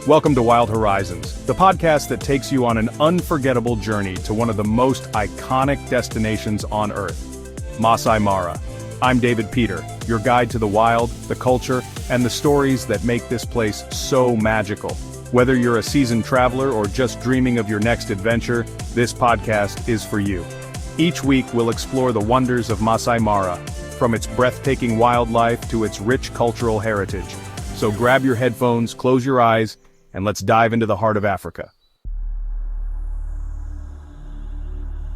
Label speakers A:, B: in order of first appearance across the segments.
A: Welcome to Wild Horizons, the podcast that takes you on an unforgettable journey to one of the most iconic destinations on Earth, Maasai Mara. I'm David Peter, your guide to the wild, the culture, and the stories that make this place so magical. Whether you're a seasoned traveler or just dreaming of your next adventure, this podcast is for you. Each week we'll explore the wonders of Maasai Mara, from its breathtaking wildlife to its rich cultural heritage. So grab your headphones, close your eyes, and let's dive into the heart of Africa.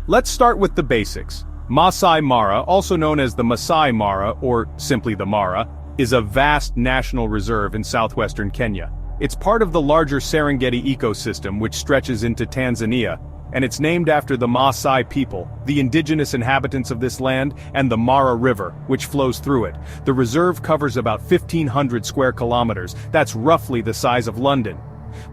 A: Let's start with the basics. Maasai Mara, also known as the Maasai Mara or simply the Mara, is a vast national reserve in southwestern Kenya. It's part of the larger Serengeti ecosystem which stretches into Tanzania, and it's named after the Maasai people, the indigenous inhabitants of this land, and the Mara River, which flows through it. The reserve covers about 1,500 square kilometers, that's roughly the size of London.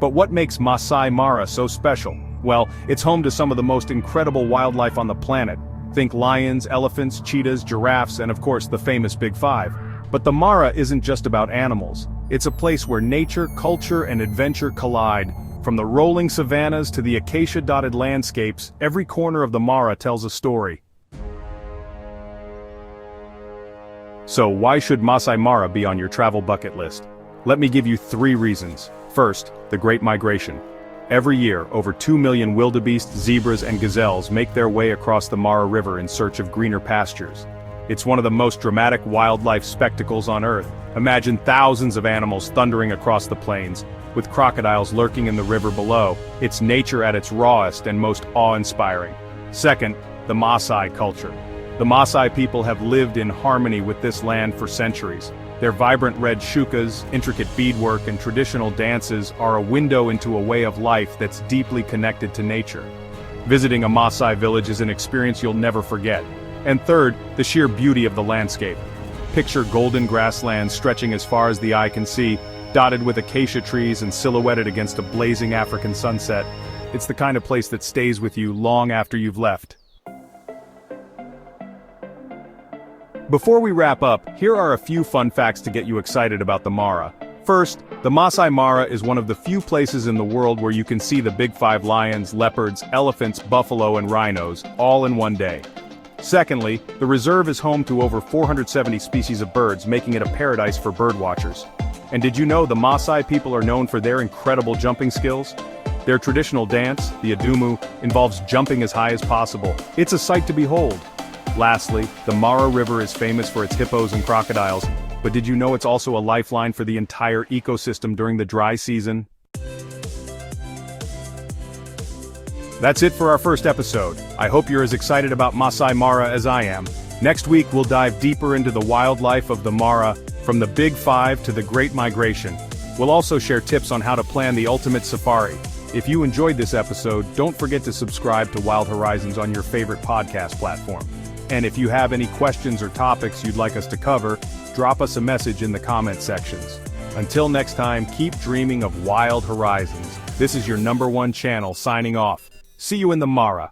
A: But what makes Maasai Mara so special? Well, it's home to some of the most incredible wildlife on the planet. Think lions, elephants, cheetahs, giraffes, and of course the famous Big Five. But the Mara isn't just about animals. It's a place where nature, culture, and adventure collide. From the rolling savannahs to the acacia-dotted landscapes, every corner of the Mara tells a story. So why should Maasai Mara be on your travel bucket list? Let me give you 3 reasons. First, the Great Migration. Every year, over 2 million wildebeest, zebras, and gazelles make their way across the Mara River in search of greener pastures. It's one of the most dramatic wildlife spectacles on Earth. Imagine thousands of animals thundering across the plains, with crocodiles lurking in the river below. It's nature at its rawest and most awe-inspiring. Second, the Maasai culture. The Maasai people have lived in harmony with this land for centuries. Their vibrant red shukas, intricate beadwork, and traditional dances are a window into a way of life that's deeply connected to nature. Visiting a Maasai village is an experience you'll never forget. And third, the sheer beauty of the landscape. Picture golden grasslands stretching as far as the eye can see, dotted with acacia trees and silhouetted against a blazing African sunset. It's the kind of place that stays with you long after you've left. Before we wrap up, here are a few fun facts to get you excited about the Mara. First, the Maasai Mara is one of the few places in the world where you can see the Big Five lions, leopards, elephants, buffalo, and rhinos, all in one day. Secondly, the reserve is home to over 470 species of birds, making it a paradise for birdwatchers. And did you know the Maasai people are known for their incredible jumping skills? Their traditional dance, the adumu, involves jumping as high as possible. It's a sight to behold. Lastly, the Mara River is famous for its hippos and crocodiles, but did you know it's also a lifeline for the entire ecosystem during the dry season? That's it for our first episode. I hope you're as excited about Maasai Mara as I am. Next week we'll dive deeper into the wildlife of the Mara, from the Big Five to the Great Migration. We'll also share tips on how to plan the ultimate safari. If you enjoyed this episode, don't forget to subscribe to Wild Horizons on your favorite podcast platform. And if you have any questions or topics you'd like us to cover, drop us a message in the comment sections. Until next time, keep dreaming of Wild Horizons. This is your #1 channel signing off. See you in the Mara.